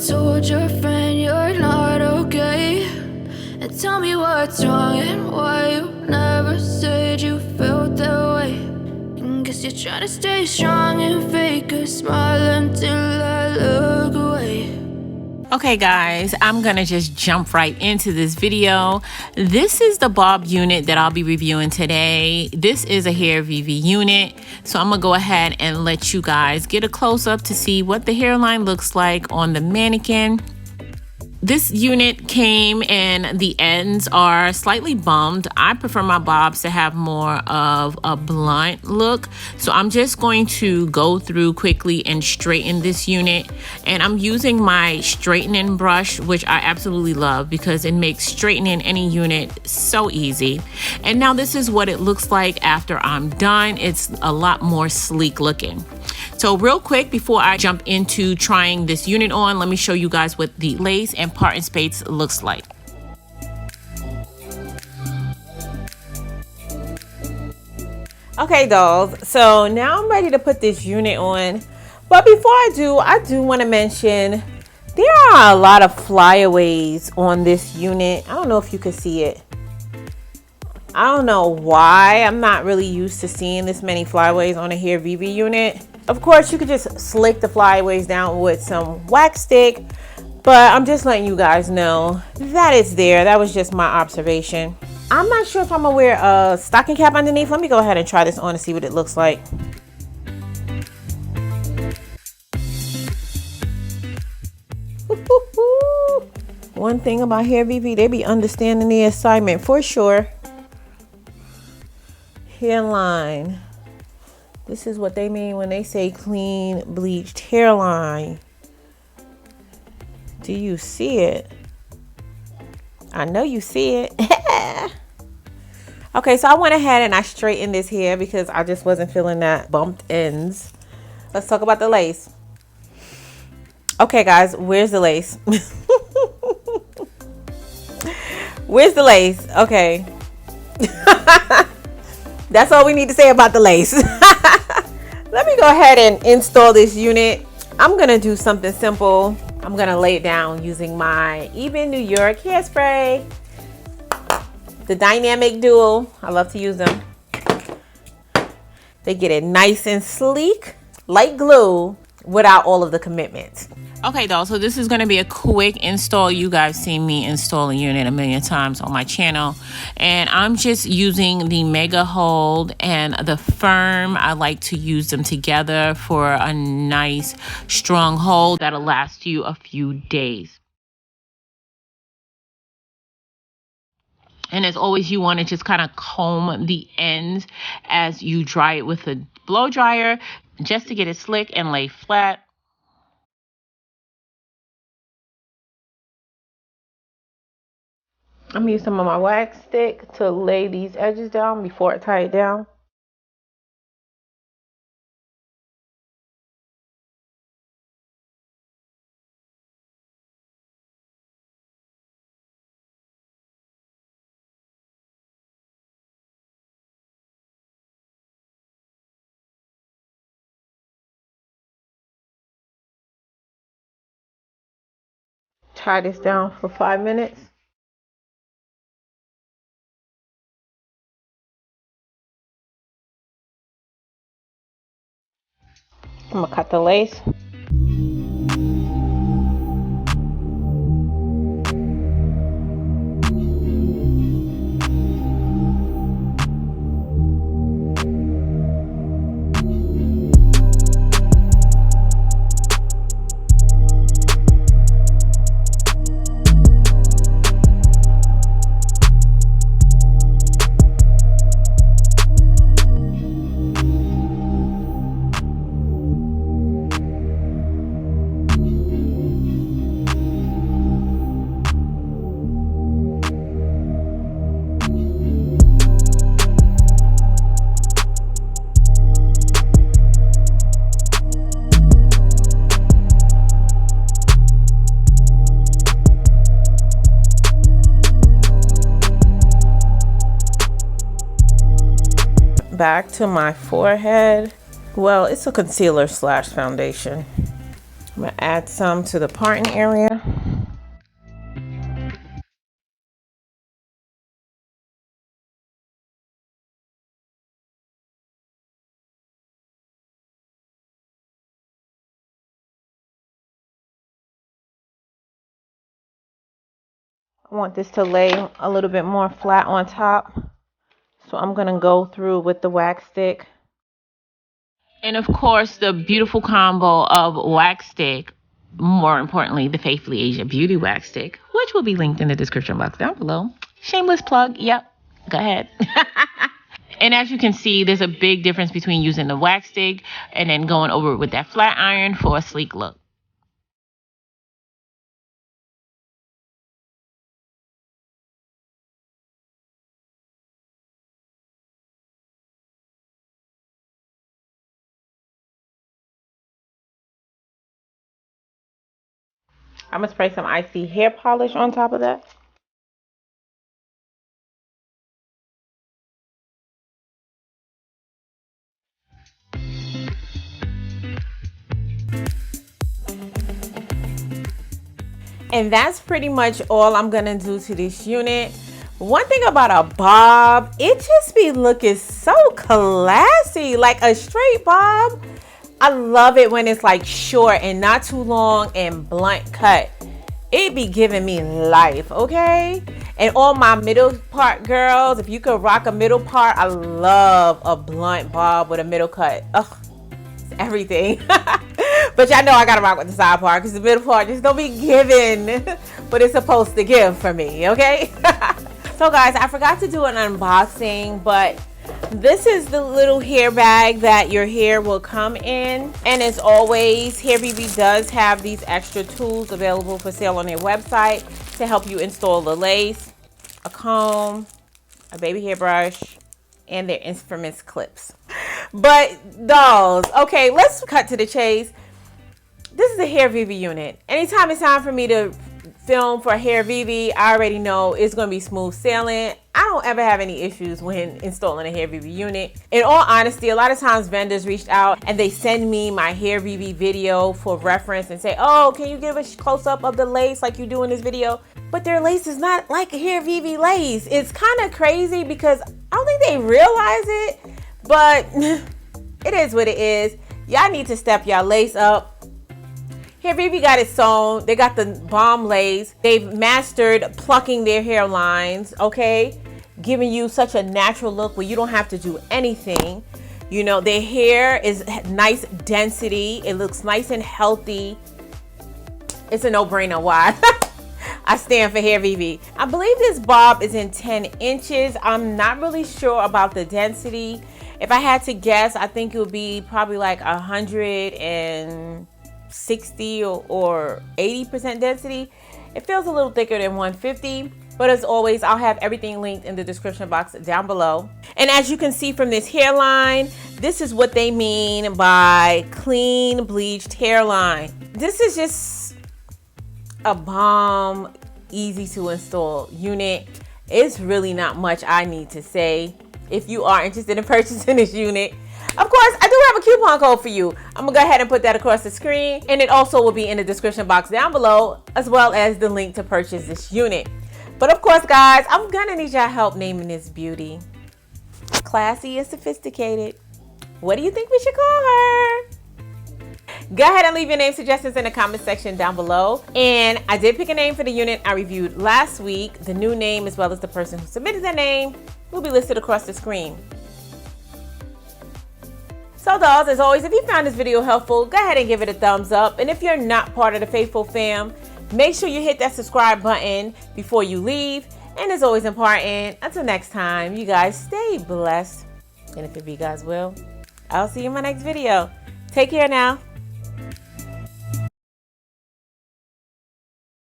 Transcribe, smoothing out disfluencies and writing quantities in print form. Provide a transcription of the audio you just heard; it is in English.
told your friend you're not okay, and tell me what's wrong and why you never said you felt that way. And guess you're trying to stay strong and fake a smile until I look away. Okay guys, I'm gonna just jump right into this video. This is the bob unit that I'll be reviewing today. This is a Hairvivi unit, so I'm gonna go ahead and let you guys get a close-up to see what the hairline looks like on the mannequin. This unit came and the ends are slightly bumped. I prefer my bobs to have more of a blunt look. So I'm just going to go through quickly and straighten this unit. And I'm using my straightening brush, which I absolutely love because it makes straightening any unit so easy. And now this is what it looks like after I'm done. It's a lot more sleek looking. So real quick, before I jump into trying this unit on, let me show you guys what the lace and part and space looks like. Okay, dolls, so now I'm ready to put this unit on. But before I do want to mention there are a lot of flyaways on this unit. I don't know if you can see it. I don't know why. I'm not really used to seeing this many flyaways on a Hairvivi unit. Of course, you could just slick the flyaways down with some wax stick, but I'm just letting you guys know that it's there. That was just my observation. I'm not sure if I'm gonna wear a stocking cap underneath. Let me go ahead and try this on and see what it looks like. One thing about Hairvivi, they be understanding the assignment for sure. Hairline. This is what they mean when they say clean bleached hairline. Do you see it? I know you see it. Okay, so I went ahead and I straightened this hair because I just wasn't feeling that bumped ends. Let's talk about the lace. Okay guys, where's the lace? Where's the lace? Okay. That's all we need to say about the lace. Let me go ahead and install this unit. I'm gonna do something simple. I'm gonna lay it down using my Even New York hairspray. The Dynamic Duo. I love to use them. They get it nice and sleek, like glue, without all of the commitment. Okay, though, so this is going to be a quick install. You guys seen me install a unit a million times on my channel, and I'm just using the Mega Hold and the Firm. I like to use them together for a nice strong hold that'll last you a few days. And as always, you want to just kind of comb the ends as you dry it with a blow dryer just to get it slick and lay flat. I'm gonna use some of my wax stick to lay these edges down before I tie it down. Tie this down for 5 minutes. I'm gonna cut the lace. Back to my forehead. Well, it's a concealer slash foundation. I'm gonna add some to the parting area. I want this to lay a little bit more flat on top. So I'm gonna go through with the wax stick. And of course, the beautiful combo of wax stick, more importantly, the Faithfully Asia Beauty wax stick, which will be linked in the description box down below. Shameless plug, yep, go ahead. And as you can see, there's a big difference between using the wax stick and then going over it with that flat iron for a sleek look. I'm gonna spray some icy hair polish on top of that. And that's pretty much all I'm gonna do to this unit. One thing about a bob, it just be looking so classy, like a straight bob. I love it when it's like short and not too long and blunt cut. It be giving me life, okay? And all my middle part girls, if you could rock a middle part, I love a blunt bob with a middle cut. Ugh, it's everything. But y'all know I gotta rock with the side part because the middle part just don't be giving what it's supposed to give for me, okay? So guys, I forgot to do an unboxing, but this is the little hair bag that your hair will come in. And as always, Hairvivi does have these extra tools available for sale on their website to help you install the lace, a comb, a baby hairbrush, and their instruments clips. But dolls, okay, let's cut to the chase. This is a Hairvivi unit. Anytime it's time for me to film for Hairvivi, I already know it's going to be smooth sailing. I don't ever have any issues when installing a Hairvivi unit. In all honesty, a lot of times vendors reached out and they send me my Hairvivi video for reference and say, oh, can you give a close-up of the lace like you do in this video? But their lace is not like a Hairvivi lace. It's kind of crazy because I don't think they realize it, but it is what it is. Y'all need to step y'all lace up. Hairvivi got it sewn. They got the bomb lace. They've mastered plucking their hairlines, okay? Giving you such a natural look where you don't have to do anything. You know, their hair is nice density. It looks nice and healthy. It's a no-brainer. Why? I stand for Hairvivi. I believe this bob is in 10 inches. I'm not really sure about the density. If I had to guess, I think it would be probably like 160 or 80% density. It feels a little thicker than 150, but as always, I'll have everything linked in the description box down below. And as you can see from this hairline, this is what they mean by clean bleached hairline. This is just a bomb, easy to install unit. It's really not much I need to say. If you are interested in purchasing this unit, of course, I do have a coupon code for you. I'm gonna go ahead and put that across the screen, and it also will be in the description box down below, as well as the link to purchase this unit. But of course, guys, I'm gonna need y'all help naming this beauty. Classy and sophisticated. What do you think we should call her? Go ahead and leave your name suggestions in the comment section down below. And I did pick a name for the unit I reviewed last week. The new name, as well as the person who submitted their name, will be listed across the screen. So dolls, as always, if you found this video helpful, go ahead and give it a thumbs up. And if you're not part of the Faithful fam, make sure you hit that subscribe button before you leave. And as always important, until next time, you guys stay blessed. And if it be God's will, I'll see you in my next video. Take care now.